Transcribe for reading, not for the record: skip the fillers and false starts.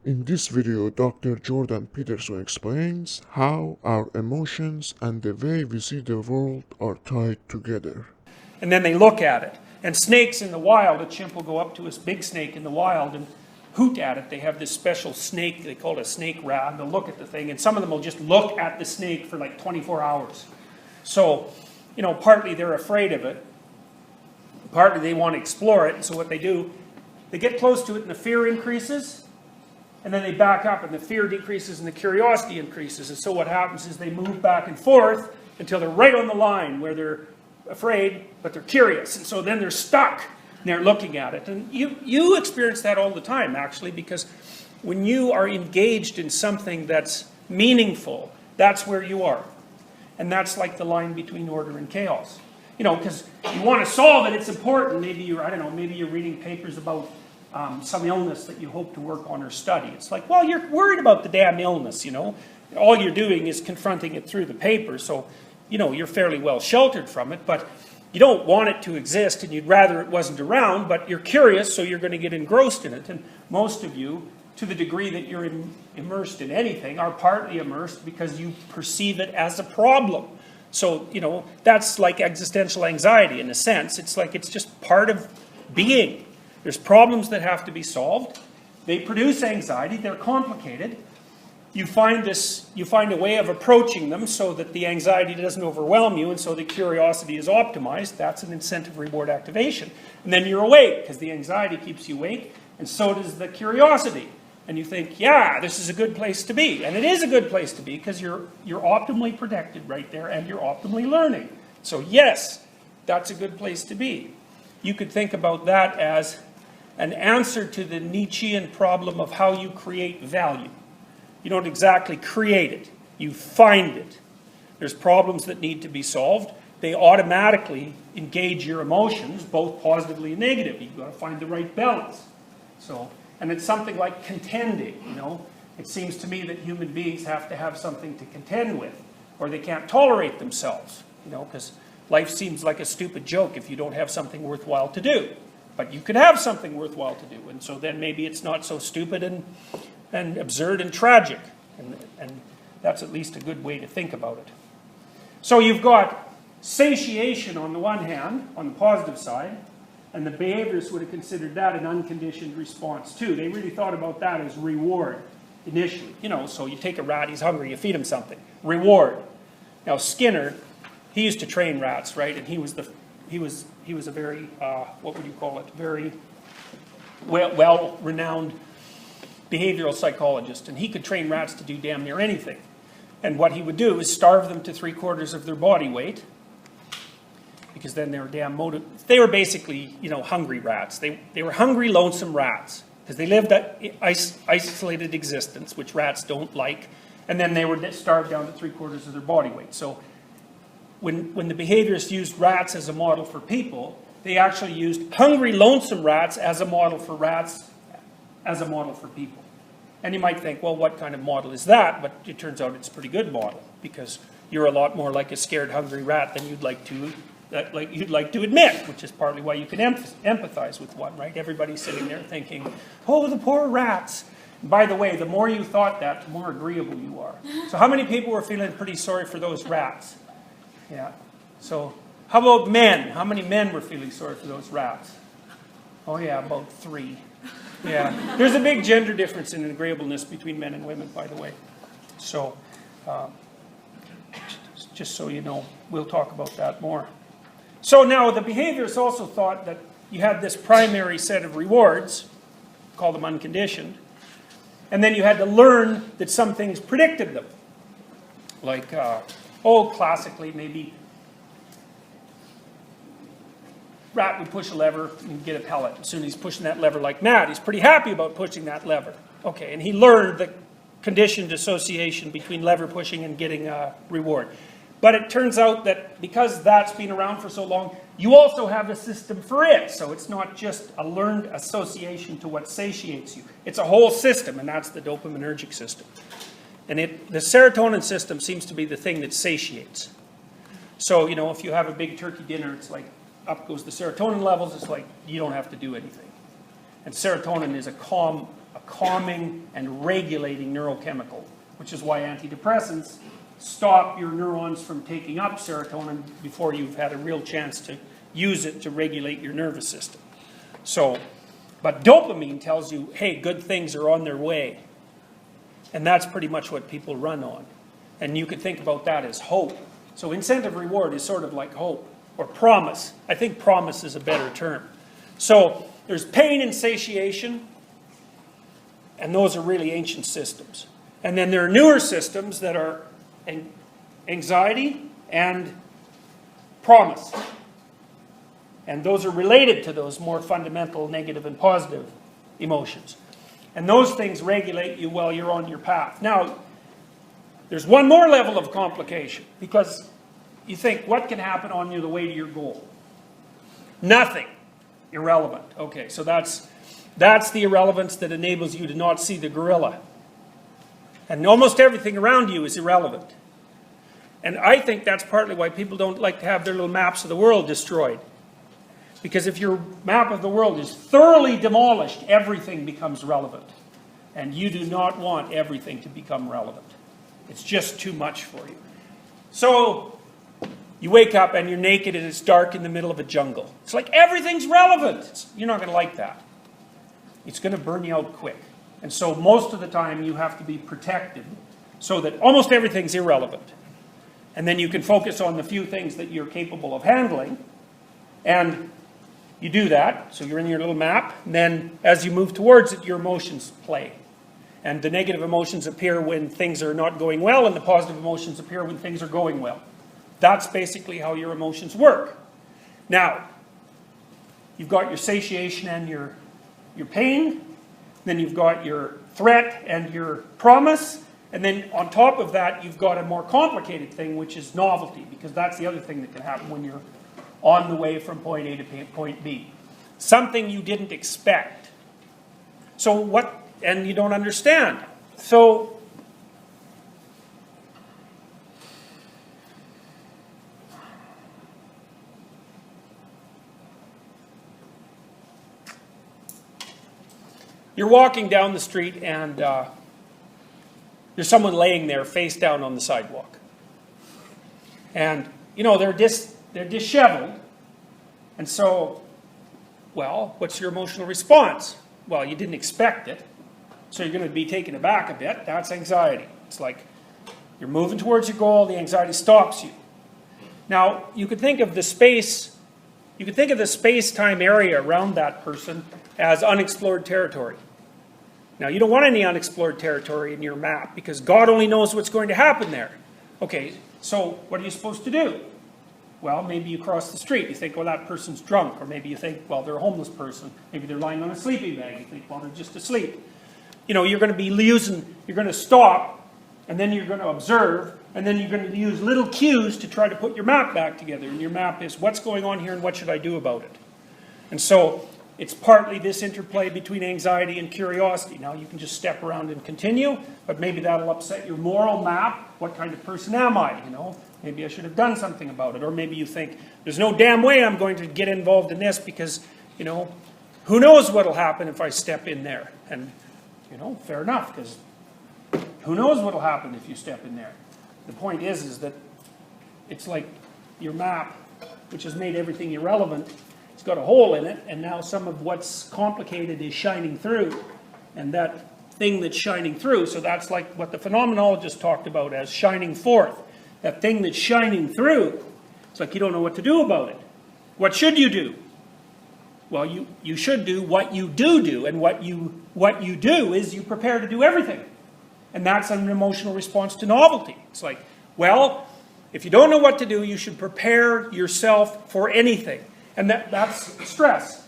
In this video, Dr. Jordan Peterson explains how our emotions and the way we see the world are tied together. And then they look at it. And snakes in the wild, a chimp will go up to a big snake in the wild and hoot at it. They have this special snake, they call it a snake rat, and they'll look at the thing. And some of them will just look at the snake for like 24 hours. So, partly they're afraid of it. Partly they want to explore it. And so what they do, they get close to it and the fear increases. And then they back up and the fear decreases and the curiosity increases. And so what happens is they move back and forth until they're right on the line where they're afraid, but they're curious. And so then they're stuck and they're looking at it. And you experience that all the time, actually, because when you are engaged in something that's meaningful, that's where you are. And that's like the line between order and chaos. Because you want to solve it, it's important. Maybe you're reading papers about some illness that you hope to work on or study. It's like, well, you're worried about the damn illness, All you're doing is confronting it through the paper, so, you're fairly well sheltered from it, but you don't want it to exist, and you'd rather it wasn't around, but you're curious, so you're going to get engrossed in it. And most of you, to the degree that you're immersed in anything, are partly immersed because you perceive it as a problem. So, that's like existential anxiety in a sense. It's like it's just part of being. There's problems that have to be solved. They produce anxiety. They're complicated. You find a way of approaching them so that the anxiety doesn't overwhelm you, and so the curiosity is optimized. That's an incentive reward activation. And then you're awake because the anxiety keeps you awake, and so does the curiosity. And you think, yeah, this is a good place to be. And it is a good place to be because you're optimally protected right there and you're optimally learning. So yes, that's a good place to be. You could think about that as an answer to the Nietzschean problem of how you create value. You don't exactly create it, you find it. There's problems that need to be solved. They automatically engage your emotions, both positively and negative. You've got to find the right balance. And it's something like contending, It seems to me that human beings have to have something to contend with, or they can't tolerate themselves, because life seems like a stupid joke if you don't have something worthwhile to do. But you could have something worthwhile to do, and so then maybe it's not so stupid and absurd and tragic. And that's at least a good way to think about it. So you've got satiation on the one hand, on the positive side, and the behaviorists would have considered that an unconditioned response too. They really thought about that as reward initially. So you take a rat, he's hungry, you feed him something. Reward. Now Skinner, he used to train rats, right? And he was a very, what would you call it? Very well-renowned behavioral psychologist. And he could train rats to do damn near anything. And what he would do is starve them to 3/4 of their body weight, because then they were damn motivated. They were basically, hungry rats. They were hungry, lonesome rats, because they lived an isolated existence, which rats don't like, and then they were starved down to 3/4 of their body weight. So when the behaviorists used rats as a model for people, they actually used hungry, lonesome rats as a model for rats, as a model for people. And you might think, well, what kind of model is that? But it turns out it's a pretty good model, because you're a lot more like a scared, hungry rat than you'd like to admit, which is partly why you can empathize with one, right? Everybody's sitting there thinking, oh, the poor rats. And by the way, the more you thought that, the more agreeable you are. So how many people were feeling pretty sorry for those rats? Yeah. So how about men? How many men were feeling sorry for those rats? Oh yeah, about 3. Yeah. There's a big gender difference in agreeableness between men and women, by the way. So just so you know, we'll talk about that more. So now the behaviorists also thought that you had this primary set of rewards, call them unconditioned, and then you had to learn that some things predicted them. Like, classically, maybe rat would push a lever and get a pellet. As soon as he's pushing that lever like mad, he's pretty happy about pushing that lever. Okay, and he learned the conditioned association between lever pushing and getting a reward. But it turns out that because that's been around for so long, you also have a system for it. So it's not just a learned association to what satiates you. It's a whole system, and that's the dopaminergic system. And the serotonin system seems to be the thing that satiates. So, if you have a big turkey dinner, it's like up goes the serotonin levels. It's like you don't have to do anything. And serotonin is a calm a calming and regulating neurochemical, which is why antidepressants stop your neurons from taking up serotonin before you've had a real chance to use it to regulate your nervous system. So, but dopamine tells you, hey, good things are on their way. And that's pretty much what people run on. And you could think about that as hope. So incentive reward is sort of like hope, or promise. I think promise is a better term. So there's pain and satiation, and those are really ancient systems. And then there are newer systems that are anxiety and promise. And those are related to those more fundamental negative and positive emotions. And those things regulate you while you're on your path. Now, there's one more level of complication, because you think, what can happen on the way to your goal? Nothing. Irrelevant. Okay, so that's the irrelevance that enables you to not see the gorilla. And almost everything around you is irrelevant. And I think that's partly why people don't like to have their little maps of the world destroyed. Because if your map of the world is thoroughly demolished, everything becomes relevant. And you do not want everything to become relevant. It's just too much for you. So, you wake up and you're naked and it's dark in the middle of a jungle. It's like everything's relevant. You're not going to like that. It's going to burn you out quick. And so most of the time you have to be protected so that almost everything's irrelevant. And then you can focus on the few things that you're capable of handling. And you do that. So you're in your little map. And then as you move towards it, your emotions play. And the negative emotions appear when things are not going well, and the positive emotions appear when things are going well. That's basically how your emotions work. Now, you've got your satiation and your pain. Then you've got your threat and your promise. And then on top of that, you've got a more complicated thing, which is novelty, because that's the other thing that can happen when you're on the way from point A to point B. Something you didn't expect. So what, and you don't understand. So, you're walking down the street and there's someone laying there face down on the sidewalk. And, you know, they're disheveled. And so, well, what's your emotional response? Well, you didn't expect it. So you're going to be taken aback a bit. That's anxiety. It's like you're moving towards your goal, the anxiety stops you. Now, you could think of the space-time area around that person as unexplored territory. Now, you don't want any unexplored territory in your map because God only knows what's going to happen there. Okay, so what are you supposed to do? Well, maybe you cross the street. You think, well, that person's drunk. Or maybe you think, well, they're a homeless person. Maybe they're lying on a sleeping bag. You think, well, they're just asleep. You know, you're going to stop, and then you're going to observe, and then you're going to use little cues to try to put your map back together. And your map is, what's going on here and what should I do about it? And so it's partly this interplay between anxiety and curiosity. Now, you can just step around and continue, but maybe that'll upset your moral map. What kind of person am I, you know? Maybe I should have done something about it. Or maybe you think, there's no damn way I'm going to get involved in this because, you know, who knows what'll happen if I step in there? And, you know, fair enough, because who knows what'll happen if you step in there? The point is that it's like your map, which has made everything irrelevant. It's got a hole in it, and now some of what's complicated is shining through. And that thing that's shining through, so that's like what the phenomenologist talked about as shining forth. That thing that's shining through, it's like you don't know what to do about it. What should you do? Well, you should do what you do, and what you do is you prepare to do everything. And that's an emotional response to novelty. It's like, well, if you don't know what to do, you should prepare yourself for anything. And that's stress.